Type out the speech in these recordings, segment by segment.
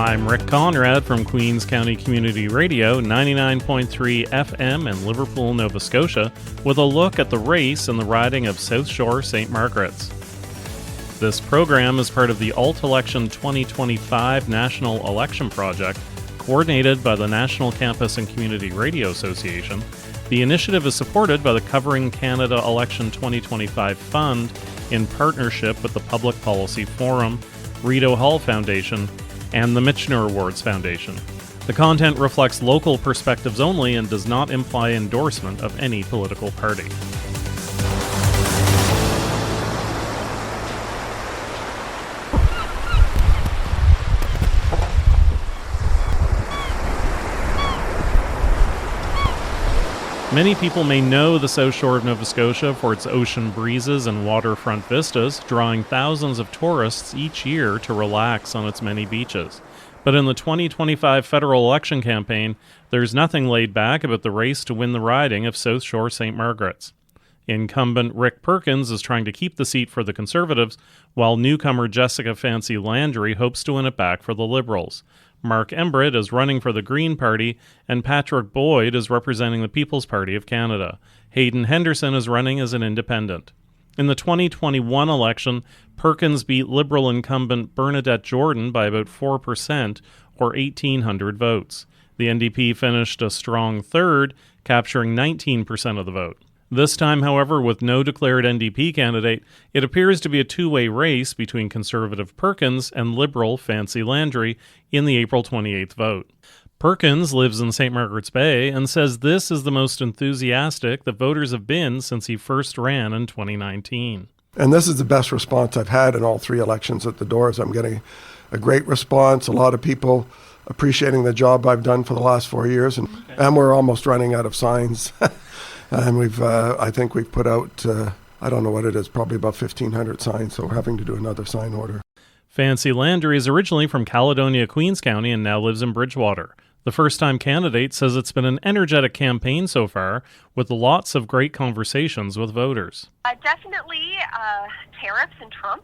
I'm Rick Conrad from Queens County Community Radio, 99.3 FM in Liverpool, Nova Scotia, with a look at the race in the riding of South Shore St. Margaret's. This program is part of the AltElxn 2025 National Election Project, coordinated by the National Campus and Community Radio Association. The initiative is supported by the Covering Canada Election 2025 Fund in partnership with the Public Policy Forum, Rideau Hall Foundation, and the Michener Awards Foundation. The content reflects local perspectives only and does not imply endorsement of any political party. Many people may know the South Shore of Nova Scotia for its ocean breezes and waterfront vistas, drawing thousands of tourists each year to relax on its many beaches. But in the 2025 federal election campaign, there's nothing laid back about the race to win the riding of South Shore St. Margaret's. Incumbent Rick Perkins is trying to keep the seat for the Conservatives, while newcomer Jessica Fancy Landry hopes to win it back for the Liberals. Mark Embret is running for the Green Party, and Patrick Boyd is representing the People's Party of Canada. Hayden Henderson is running as an independent. In the 2021 election, Perkins beat Liberal incumbent Bernadette Jordan by about 4%, or 1,800 votes. The NDP finished a strong third, capturing 19% of the vote. This time, however, with no declared NDP candidate, it appears to be a two-way race between Conservative Perkins and Liberal Fancy Landry in the April 28th vote. Perkins lives in St. Margaret's Bay and says this is the most enthusiastic that voters have been since he first ran in 2019. And this is the best response I've had in all three elections at the doors. I'm getting a great response, a lot of people appreciating the job I've done for the last 4 years, and we're almost running out of signs. And I think we've put out, I don't know what it is, probably about 1,500 signs, so we're having to do another sign order. Fancy Landry is originally from Caledonia, Queens County, and now lives in Bridgewater. The first-time candidate says it's been an energetic campaign so far, with lots of great conversations with voters. Definitely tariffs and Trump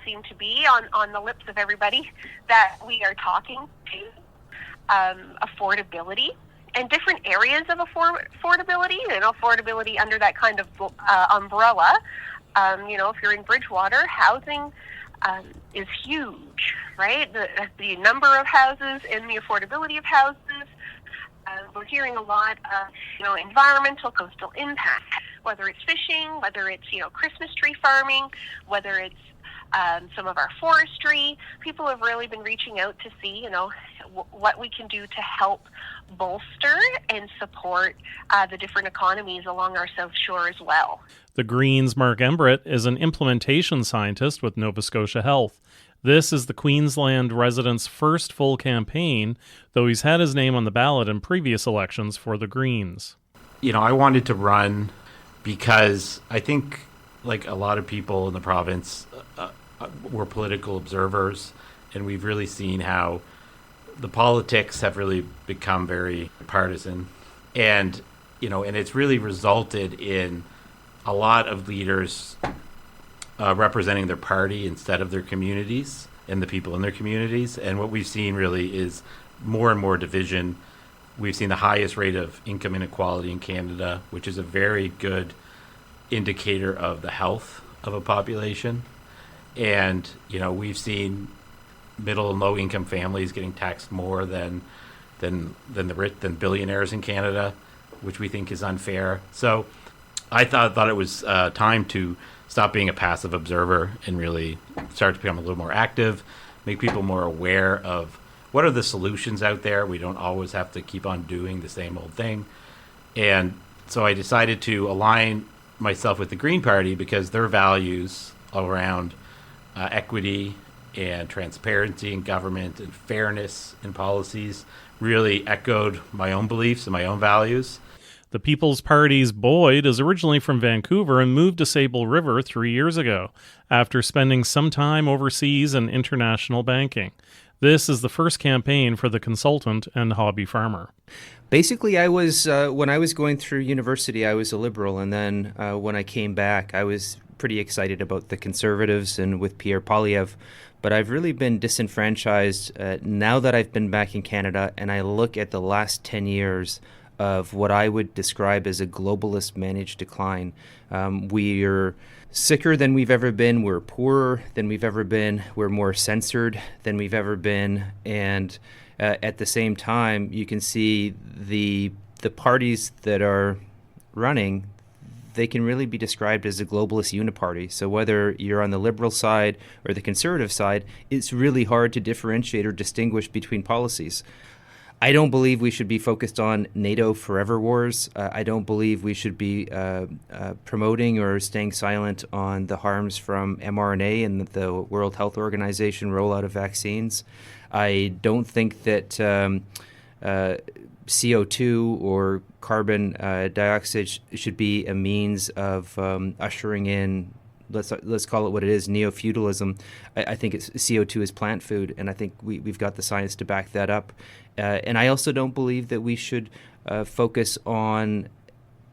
seem to be on the lips of everybody that we are talking to. Affordability. And different areas of affordability, affordability under that kind of umbrella. If you're in Bridgewater, housing is huge, right? The number of houses and the affordability of houses. We're hearing a lot of, environmental coastal impact, whether it's fishing, whether it's, Christmas tree farming, whether it's some of our forestry. People have really been reaching out to see, what we can do to help bolster and support the different economies along our South Shore as well. The Greens' Mark Embret is an implementation scientist with Nova Scotia Health. This is the Queensland resident's first full campaign, though he's had his name on the ballot in previous elections for the Greens. I wanted to run because I think, like a lot of people in the province, we're political observers, and we've really seen how the politics have really become very partisan. And, and it's really resulted in a lot of leaders representing their party instead of their communities and the people in their communities. And what we've seen really is more and more division. We've seen the highest rate of income inequality in Canada, which is a very good indicator of the health of a population. And, we've seen middle and low income families getting taxed more than billionaires in Canada, which we think is unfair. So I thought it was time to stop being a passive observer and really start to become a little more active, make people more aware of what are the solutions out there. We don't always have to keep on doing the same old thing. And so I decided to align myself with the Green Party because their values around equity and transparency in government and fairness in policies really echoed my own beliefs and my own values. The People's Party's Boyd is originally from Vancouver and moved to Sable River 3 years ago, after spending some time overseas in international banking. This is the first campaign for the consultant and hobby farmer. Basically, when I was going through university, I was a Liberal, and then when I came back, I was pretty excited about the Conservatives and with Pierre Poilievre, but I've really been disenfranchised now that I've been back in Canada and I look at the last 10 years of what I would describe as a globalist managed decline. We're sicker than we've ever been, we're poorer than we've ever been, we're more censored than we've ever been, and at the same time, you can see the parties that are running, they can really be described as a globalist uniparty. So whether you're on the Liberal side or the Conservative side, it's really hard to differentiate or distinguish between policies. I don't believe we should be focused on NATO forever wars. I don't believe we should be promoting or staying silent on the harms from mRNA and the World Health Organization rollout of vaccines. I don't think that CO2 or carbon dioxide should be a means of ushering in, let's call it what it is, neo-feudalism. I think CO2 is plant food, and I think we've got the science to back that up. And I also don't believe that we should focus on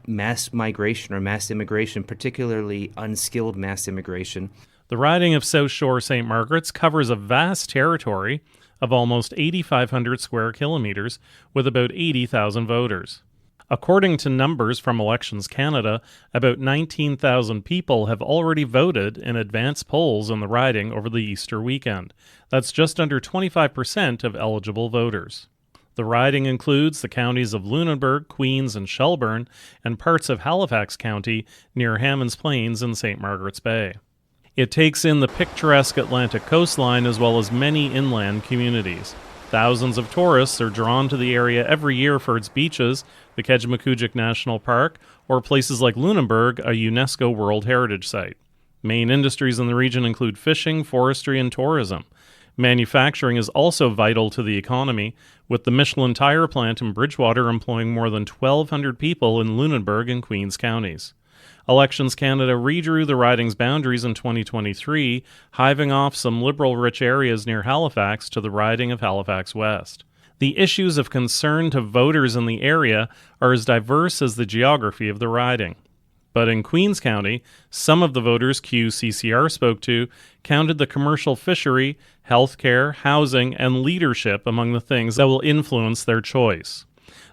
mass migration or mass immigration, particularly unskilled mass immigration. The riding of South Shore St. Margaret's covers a vast territory of almost 8,500 square kilometers with about 80,000 voters. According to numbers from Elections Canada, about 19,000 people have already voted in advance polls in the riding over the Easter weekend. That's just under 25% of eligible voters. The riding includes the counties of Lunenburg, Queens, and Shelburne, and parts of Halifax County near Hammonds Plains and St. Margaret's Bay. It takes in the picturesque Atlantic coastline as well as many inland communities. Thousands of tourists are drawn to the area every year for its beaches, the Kejimkujik National Park, or places like Lunenburg, a UNESCO World Heritage Site. Main industries in the region include fishing, forestry, and tourism. Manufacturing is also vital to the economy, with the Michelin tire plant in Bridgewater employing more than 1,200 people in Lunenburg and Queens counties. Elections Canada redrew the riding's boundaries in 2023, hiving off some Liberal-rich areas near Halifax to the riding of Halifax West. The issues of concern to voters in the area are as diverse as the geography of the riding. But in Queens County, some of the voters QCCR spoke to counted the commercial fishery, healthcare, housing, and leadership among the things that will influence their choice.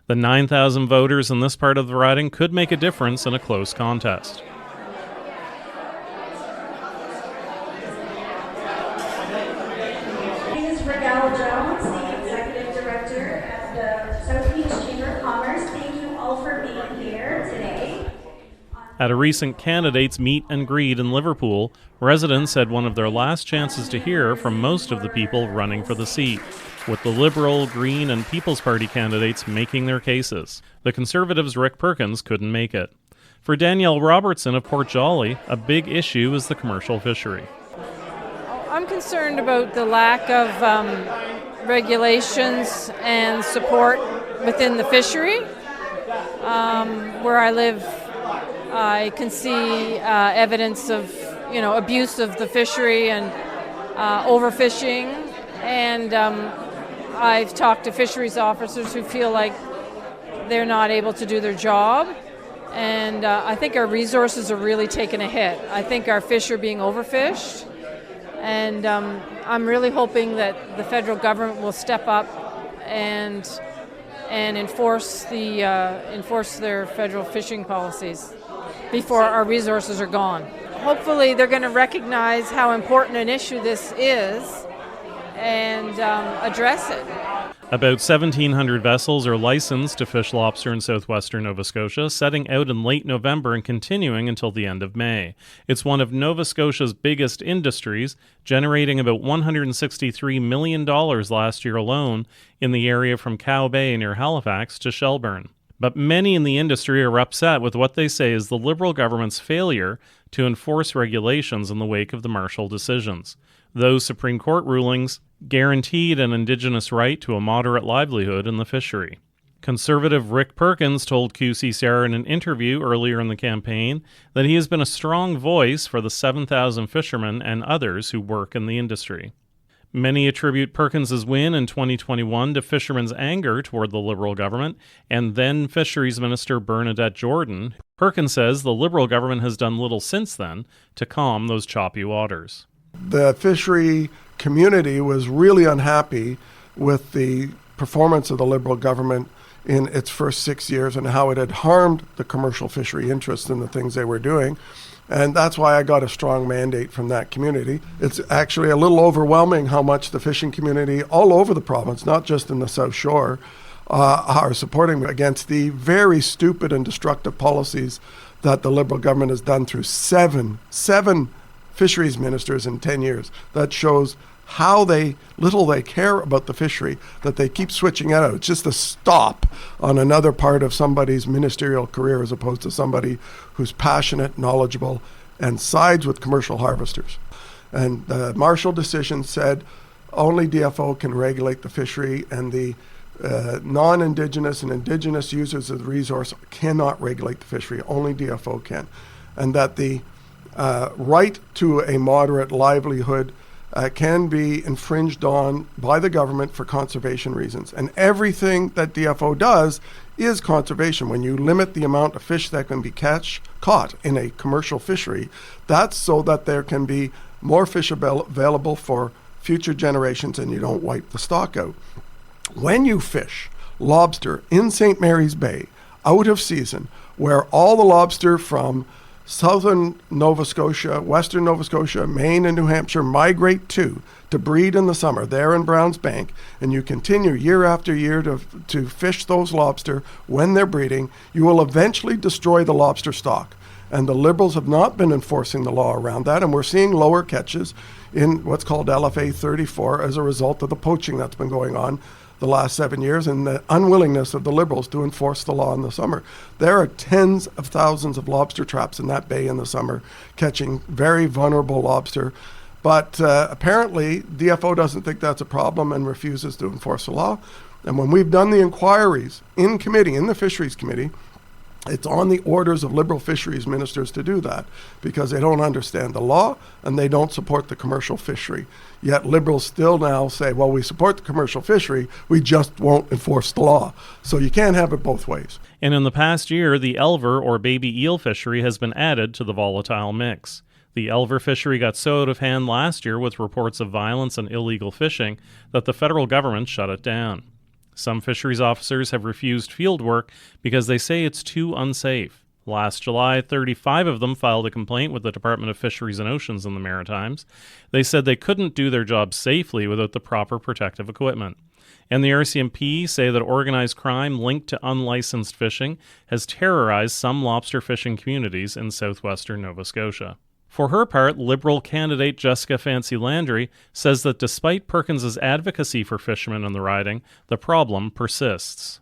The 9,000 voters in this part of the riding could make a difference in a close contest. My name is Regala Jones, the Executive Director at the Southeast Chamber of Commerce. Thank you all for being here today. At a recent candidates meet and greet in Liverpool, residents had one of their last chances to hear from most of the people running for the seat, with the Liberal, Green, and People's Party candidates making their cases. The Conservatives' Rick Perkins couldn't make it. For Danielle Robertson of Port Jolly, a big issue is the commercial fishery. I'm concerned about the lack of regulations and support within the fishery. Where I live, I can see evidence of, abuse of the fishery and overfishing, and I've talked to fisheries officers who feel like they're not able to do their job, and I think our resources are really taking a hit. I think our fish are being overfished, and I'm really hoping that the federal government will step up and enforce their federal fishing policies before our resources are gone. Hopefully they're going to recognize how important an issue this is and address it. About 1,700 vessels are licensed to fish lobster in southwestern Nova Scotia, setting out in late November and continuing until the end of May. It's one of Nova Scotia's biggest industries, generating about $163 million last year alone in the area from Cow Bay near Halifax to Shelburne. But many in the industry are upset with what they say is the Liberal government's failure to enforce regulations in the wake of the Marshall decisions. Those Supreme Court rulings guaranteed an Indigenous right to a moderate livelihood in the fishery. Conservative Rick Perkins told QCCR in an interview earlier in the campaign that he has been a strong voice for the 7,000 fishermen and others who work in the industry. Many attribute Perkins's win in 2021 to fishermen's anger toward the Liberal government and then Fisheries Minister Bernadette Jordan. Perkins says the Liberal government has done little since then to calm those choppy waters. The fishery community was really unhappy with the performance of the Liberal government in its first 6 years and how it had harmed the commercial fishery interests in the things they were doing. And that's why I got a strong mandate from that community. It's actually a little overwhelming how much the fishing community all over the province, not just in the South Shore, are supporting against the very stupid and destructive policies that the Liberal government has done through seven fisheries ministers in 10 years. That shows how little they care about the fishery, that they keep switching it out. It's just a stop on another part of somebody's ministerial career as opposed to somebody who's passionate, knowledgeable, and sides with commercial harvesters. And the Marshall decision said only DFO can regulate the fishery, and the non-Indigenous and Indigenous users of the resource cannot regulate the fishery. Only DFO can. And that the right to a moderate livelihood can be infringed on by the government for conservation reasons. And everything that DFO does is conservation. When you limit the amount of fish that can be caught in a commercial fishery, that's so that there can be more fish available for future generations and you don't wipe the stock out. When you fish lobster in St. Mary's Bay, out of season, where all the lobster from southern Nova Scotia, western Nova Scotia, Maine, and New Hampshire migrate to breed in the summer there in Browns Bank, and you continue year after year to fish those lobster when they're breeding, you will eventually destroy the lobster stock. And the Liberals have not been enforcing the law around that, and we're seeing lower catches in what's called LFA 34 as a result of the poaching that's been going on the last 7 years and the unwillingness of the Liberals to enforce the law in the summer. There are tens of thousands of lobster traps in that bay in the summer, catching very vulnerable lobster. But apparently, DFO doesn't think that's a problem and refuses to enforce the law. And when we've done the inquiries in committee, in the Fisheries Committee, it's on the orders of Liberal fisheries ministers to do that because they don't understand the law and they don't support the commercial fishery. Yet Liberals still now say, well, we support the commercial fishery, we just won't enforce the law. So you can't have it both ways. And in the past year, the elver or baby eel fishery has been added to the volatile mix. The elver fishery got so out of hand last year with reports of violence and illegal fishing that the federal government shut it down. Some fisheries officers have refused field work because they say it's too unsafe. Last July, 35 of them filed a complaint with the Department of Fisheries and Oceans in the Maritimes. They said they couldn't do their job safely without the proper protective equipment. And the RCMP say that organized crime linked to unlicensed fishing has terrorized some lobster fishing communities in southwestern Nova Scotia. For her part, Liberal candidate Jessica Fancy Landry says that despite Perkins's advocacy for fishermen in the riding, the problem persists.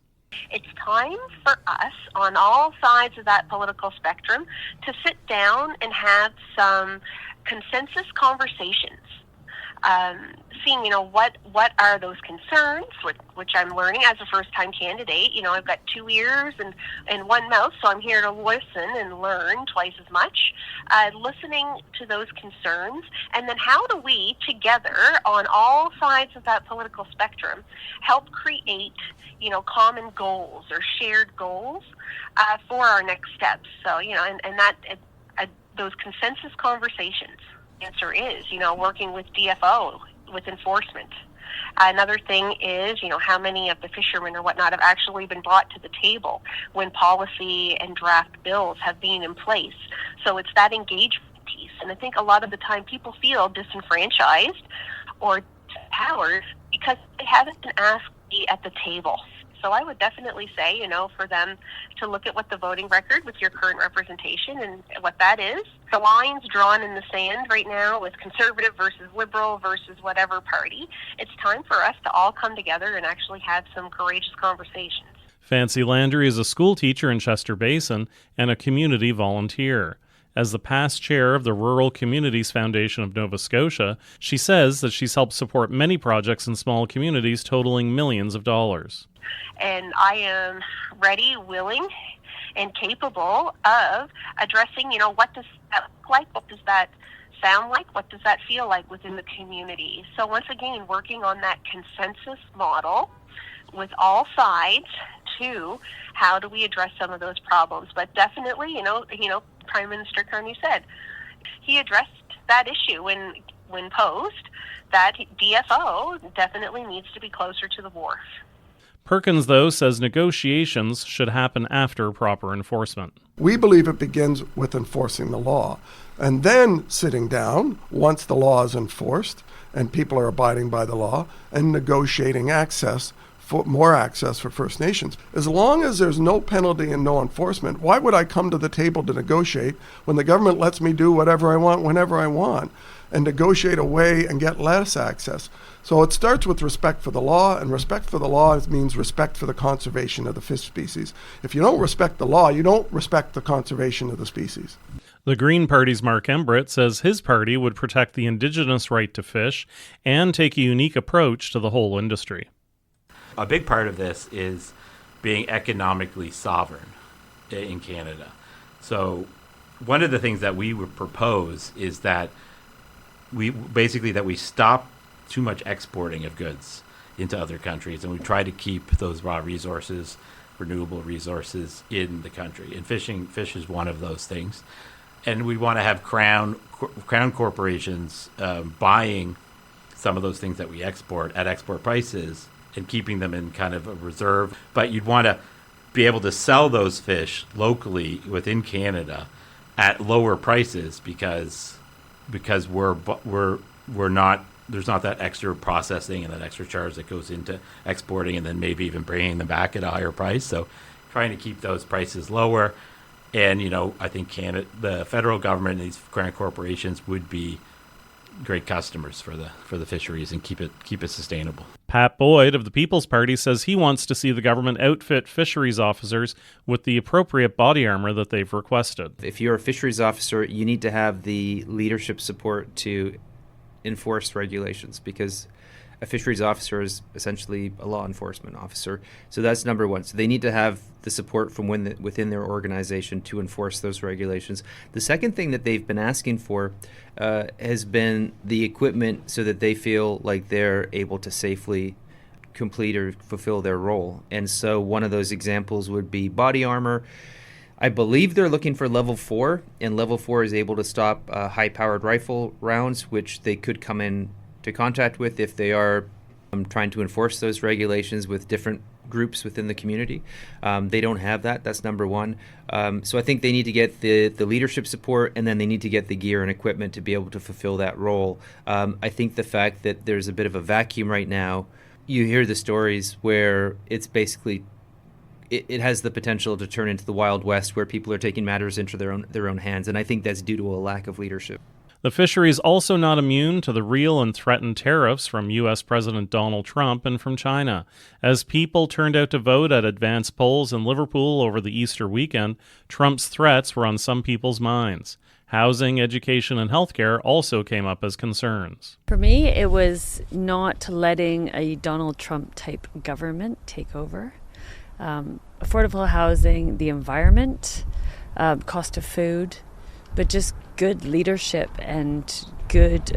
It's time for us on all sides of that political spectrum to sit down and have some consensus conversations. Seeing, what are those concerns, which I'm learning as a first-time candidate. I've got 2 ears and one mouth, so I'm here to listen and learn twice as much. Listening to those concerns, and then how do we, together, on all sides of that political spectrum, help create, common goals or shared goals for our next steps. So, those consensus conversations. Answer is, working with DFO, with enforcement. Another thing is, how many of the fishermen or whatnot have actually been brought to the table when policy and draft bills have been in place. So it's that engagement piece. And I think a lot of the time people feel disenfranchised or empowered because they haven't been asked to be at the table. So I would definitely say, for them to look at what the voting record with your current representation and what that is. The lines drawn in the sand right now with Conservative versus Liberal versus whatever party. It's time for us to all come together and actually have some courageous conversations. Fancy Landry is a school teacher in Chester Basin and a community volunteer. As the past chair of the Rural Communities Foundation of Nova Scotia, she says that she's helped support many projects in small communities totaling millions of dollars. And I am ready, willing, and capable of addressing, what does that look like? What does that sound like? What does that feel like within the community? So once again, working on that consensus model with all sides to how do we address some of those problems. But definitely, Prime Minister Carney said he addressed that issue when posed that DFO definitely needs to be closer to the wharf. Perkins, though, says negotiations should happen after proper enforcement. We believe it begins with enforcing the law, and then sitting down once the law is enforced and people are abiding by the law and negotiating more access for First Nations. As long as there's no penalty and no enforcement, why would I come to the table to negotiate when the government lets me do whatever I want, whenever I want, and negotiate away and get less access? So it starts with respect for the law, and respect for the law means respect for the conservation of the fish species. If you don't respect the law, you don't respect the conservation of the species. The Green Party's Mark Embrett says his party would protect the Indigenous right to fish and take a unique approach to the whole industry. A big part of this is being economically sovereign in Canada. So one of the things that we would propose is that we stop too much exporting of goods into other countries, and we try to keep those raw resources, renewable resources in the country. And fish is one of those things. And we want to have crown corporations buying some of those things that we export at export prices and keeping them in kind of a reserve. But you'd want to be able to sell those fish locally within Canada at lower prices because we're not, there's not that extra processing and that extra charge that goes into exporting and then maybe even bringing them back at a higher price. So trying to keep those prices lower. And, I think the federal government and these crown corporations would be great customers for the fisheries and keep it sustainable. Pat Boyd of the People's Party says he wants to see the government outfit fisheries officers with the appropriate body armor that they've requested. If you're a fisheries officer, you need to have the leadership support to enforce regulations, because a fisheries officer is essentially a law enforcement officer. So that's number one. So they need to have the support from within their organization to enforce those regulations. The second thing that they've been asking for has been the equipment so that they feel like they're able to safely complete or fulfill their role. And so one of those examples would be body armor. I believe they're looking for level 4, and level 4 is able to stop high-powered rifle rounds, which they could come in to contact with if they are trying to enforce those regulations with different groups within the community. They don't have that. That's number one. So I think they need to get the leadership support, and then they need to get the gear and equipment to be able to fulfill that role. I think the fact that there's a bit of a vacuum right now, you hear the stories where it's basically it has the potential to turn into the Wild West, where people are taking matters into their own hands, and I think that's due to a lack of leadership. The fishery is also not immune to the real and threatened tariffs from U.S. President Donald Trump and from China. As people turned out to vote at advanced polls in Liverpool over the Easter weekend, Trump's threats were on some people's minds. Housing, education, and healthcare also came up as concerns. For me, it was not letting a Donald Trump-type government take over. Affordable housing, the environment, cost of food, but just good leadership and good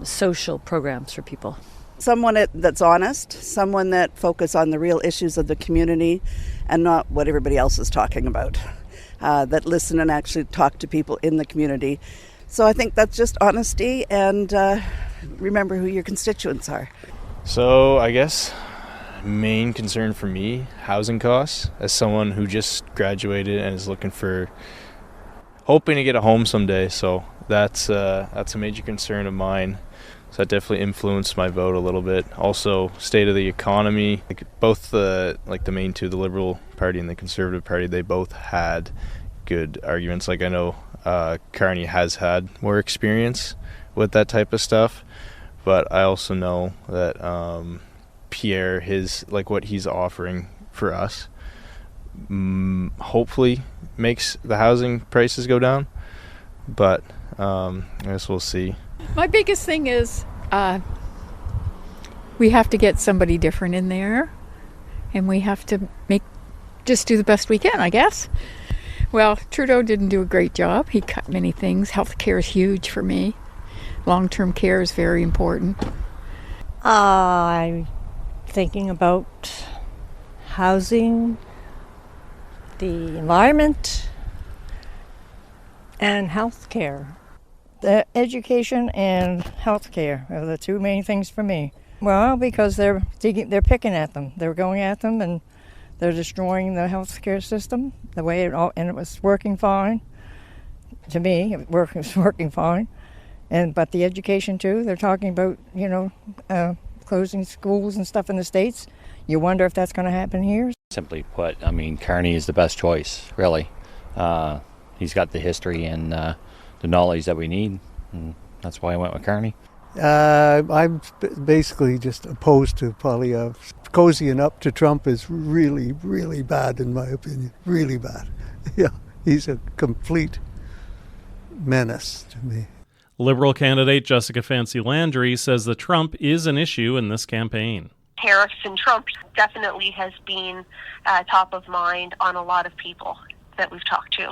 social programs for people. Someone that's honest, someone that focuses on the real issues of the community and not what everybody else is talking about, that listen and actually talk to people in the community. So I think that's just honesty, and remember who your constituents are. So I guess main concern for me, housing costs, as someone who just graduated and is hoping to get a home someday. So that's a major concern of mine. So that definitely influenced my vote a little bit. Also, state of the economy. Both the main two, the Liberal Party and the Conservative Party, they both had good arguments. I know Carney has had more experience with that type of stuff, but I also know that Pierre, what he's offering for us, hopefully makes the housing prices go down, but I guess we'll see. My biggest thing is we have to get somebody different in there, and we have to just do the best we can, I guess. Well, Trudeau didn't do a great job. He cut many things. Health care is huge for me. Long-term care is very important. I'm thinking about housing, the environment, and health care. The education and health care are the two main things for me. Well, because they're picking at them. They're going at them and they're destroying the health care system the way and it was working fine. To me, it was working fine. But the education too, they're talking about, closing schools and stuff in the States. You wonder if that's going to happen here. Simply put, Carney is the best choice, really. He's got the history and the knowledge that we need, and that's why I went with Carney. I'm basically just opposed to Poilievre. Cozying up to Trump is really, really bad in my opinion. Really bad. Yeah, he's a complete menace to me. Liberal candidate Jessica Fancy Landry says that Trump is an issue in this campaign. Tariffs and Trump definitely has been top of mind on a lot of people that we've talked to.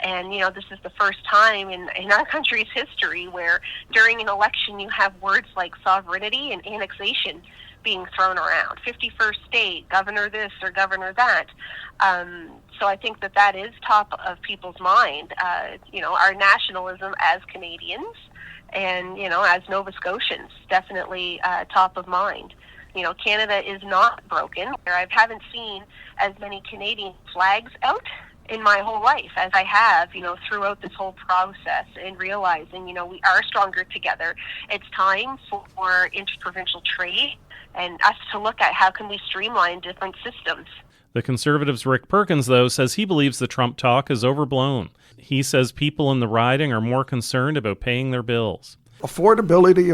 And, this is the first time in our country's history where during an election you have words like sovereignty and annexation being thrown around. 51st state, governor this or governor that. So I think that is top of people's mind, our nationalism as Canadians and, as Nova Scotians, definitely top of mind. Canada is not broken. I haven't seen as many Canadian flags out in my whole life as I have, throughout this whole process and realizing, we are stronger together. It's time for interprovincial trade and us to look at how can we streamline different systems. The Conservatives' Rick Perkins, though, says he believes the Trump talk is overblown. He says people in the riding are more concerned about paying their bills. Affordability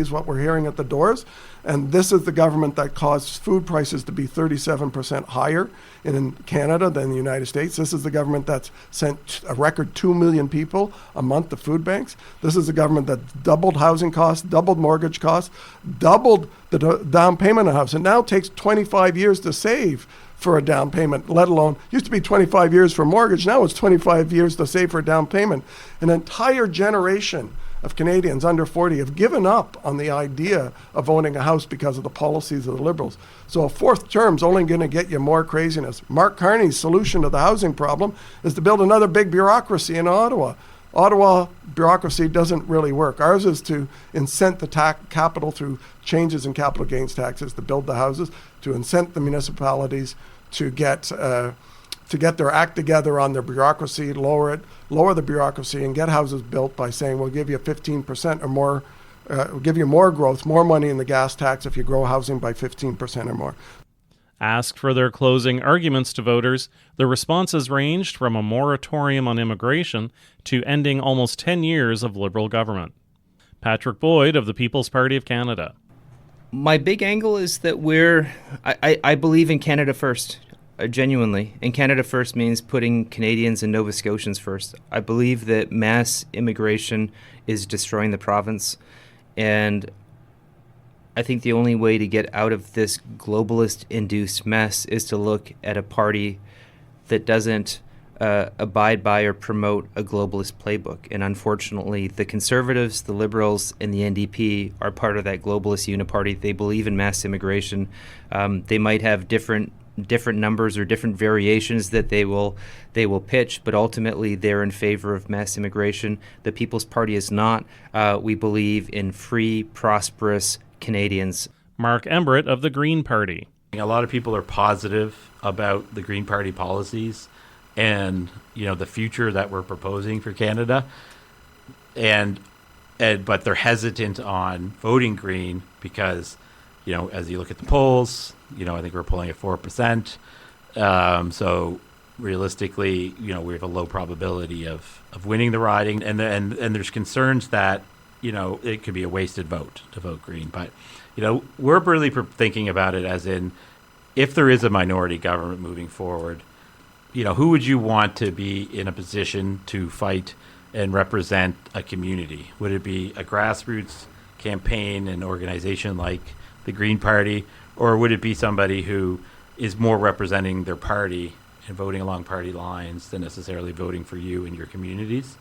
is what we're hearing at the doors. And this is the government that caused food prices to be 37% higher in Canada than the United States. This is the government that's sent a record 2 million people a month to food banks. This is the government that doubled housing costs, doubled mortgage costs, doubled the down payment on a house. It now takes 25 years to save for a down payment, let alone, used to be 25 years for mortgage, now it's 25 years to save for a down payment. An entire generation of Canadians under 40 have given up on the idea of owning a house because of the policies of the Liberals. So a fourth term's only going to get you more craziness. Mark Carney's solution to the housing problem is to build another big bureaucracy in Ottawa. Ottawa bureaucracy doesn't really work. Ours is to incent the capital through changes in capital gains taxes to build the houses, to incent the municipalities to get their act together on their bureaucracy, lower the bureaucracy, and get houses built by saying we'll give you 15% or more, we'll give you more growth, more money in the gas tax if you grow housing by 15% or more. Asked for their closing arguments to voters, the responses ranged from a moratorium on immigration to ending almost 10 years of Liberal government. Patrick Boyd of the People's Party of Canada. My big angle is that I believe in Canada first, genuinely. And Canada first means putting Canadians and Nova Scotians first. I believe that mass immigration is destroying the province, and I think the only way to get out of this globalist-induced mess is to look at a party that doesn't abide by or promote a globalist playbook. And unfortunately, the Conservatives, the Liberals, and the NDP are part of that globalist uniparty. They believe in mass immigration. They might have different numbers or different variations that they will pitch, but ultimately they're in favor of mass immigration. The People's Party is not. We believe in free, prosperous Canadians. Mark Embrett of the Green Party. A lot of people are positive about the Green Party policies and the future that we're proposing for Canada, but they're hesitant on voting Green because as you look at the polls, I think we're polling at 4%. So realistically, we have a low probability of winning the riding, and there's concerns that it could be a wasted vote to vote Green. But we're really thinking about it as in, if there is a minority government moving forward, who would you want to be in a position to fight and represent a community? Would it be a grassroots campaign and organization like the Green Party, or would it be somebody who is more representing their party and voting along party lines than necessarily voting for you and your communities.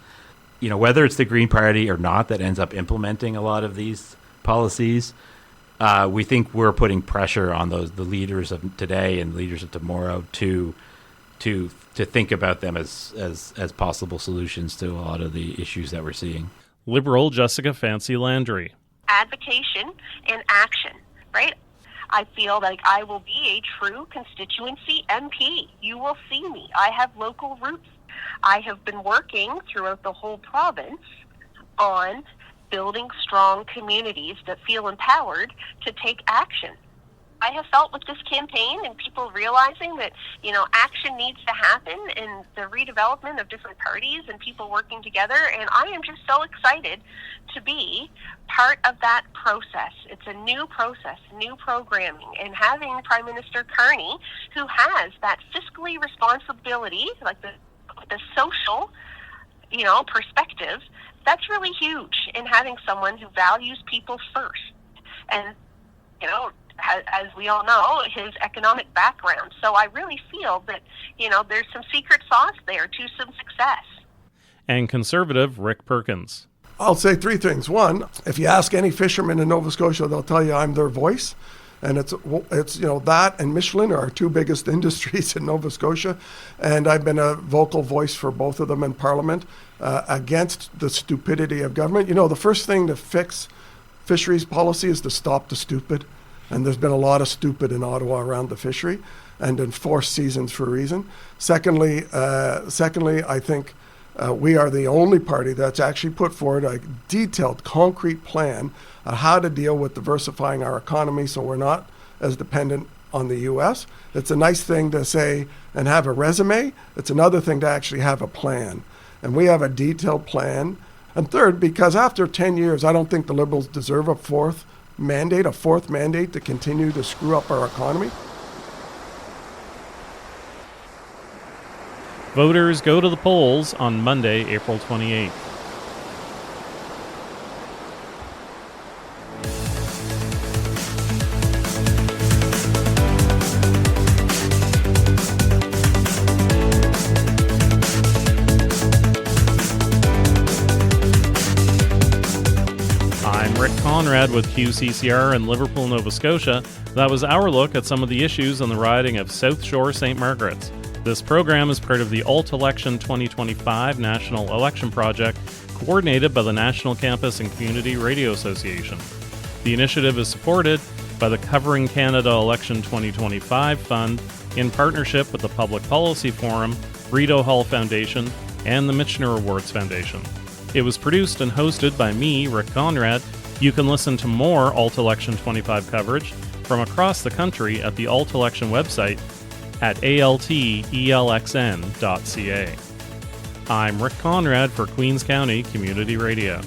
You know, whether it's the Green Party or not that ends up implementing a lot of these policies, we think we're putting pressure on the leaders of today and leaders of tomorrow to think about them as possible solutions to a lot of the issues that we're seeing. Liberal Jessica Fancy Landry. Advocation and action, right? I feel like I will be a true constituency MP. You will see me. I have local roots. I have been working throughout the whole province on building strong communities that feel empowered to take action. I have felt with this campaign and people realizing that, you know, action needs to happen in the redevelopment of different parties and people working together. And I am just so excited to be part of that process. It's a new process, new programming, and having Prime Minister Carney, who has that fiscally responsibility, like the social, you know, perspective, that's really huge in having someone who values people first. And, you know, as we all know, his economic background. So I really feel that, you know, there's some secret sauce there to some success. And Conservative Rick Perkins. I'll say three things. One, if you ask any fisherman in Nova Scotia, they'll tell you I'm their voice. And it's you know, that and Michelin are our two biggest industries in Nova Scotia. And I've been a vocal voice for both of them in Parliament against the stupidity of government. You know, the first thing to fix fisheries policy is to stop the stupid. And there's been a lot of stupid in Ottawa around the fishery and in forced seasons for a reason. Secondly, I think we are the only party that's actually put forward a detailed, concrete plan on how to deal with diversifying our economy so we're not as dependent on the U.S. It's a nice thing to say and have a resume. It's another thing to actually have a plan. And we have a detailed plan. And third, because after 10 years, I don't think the Liberals deserve a fourth mandate to continue to screw up our economy. Voters go to the polls on Monday, April 28th. Conrad with QCCR in Liverpool, Nova Scotia. That was our look at some of the issues in the riding of South Shore St. Margaret's. This program is part of the AltElxn 2025 National Election Project, coordinated by the National Campus and Community Radio Association. The initiative is supported by the Covering Canada Election 2025 Fund in partnership with the Public Policy Forum, Rito Hall Foundation, and the Michener Awards Foundation. It was produced and hosted by me, Rick Conrad. You can listen to more AltElxn 25 coverage from across the country at the AltElxn website at altelxn.ca. I'm Rick Conrad for Queens County Community Radio.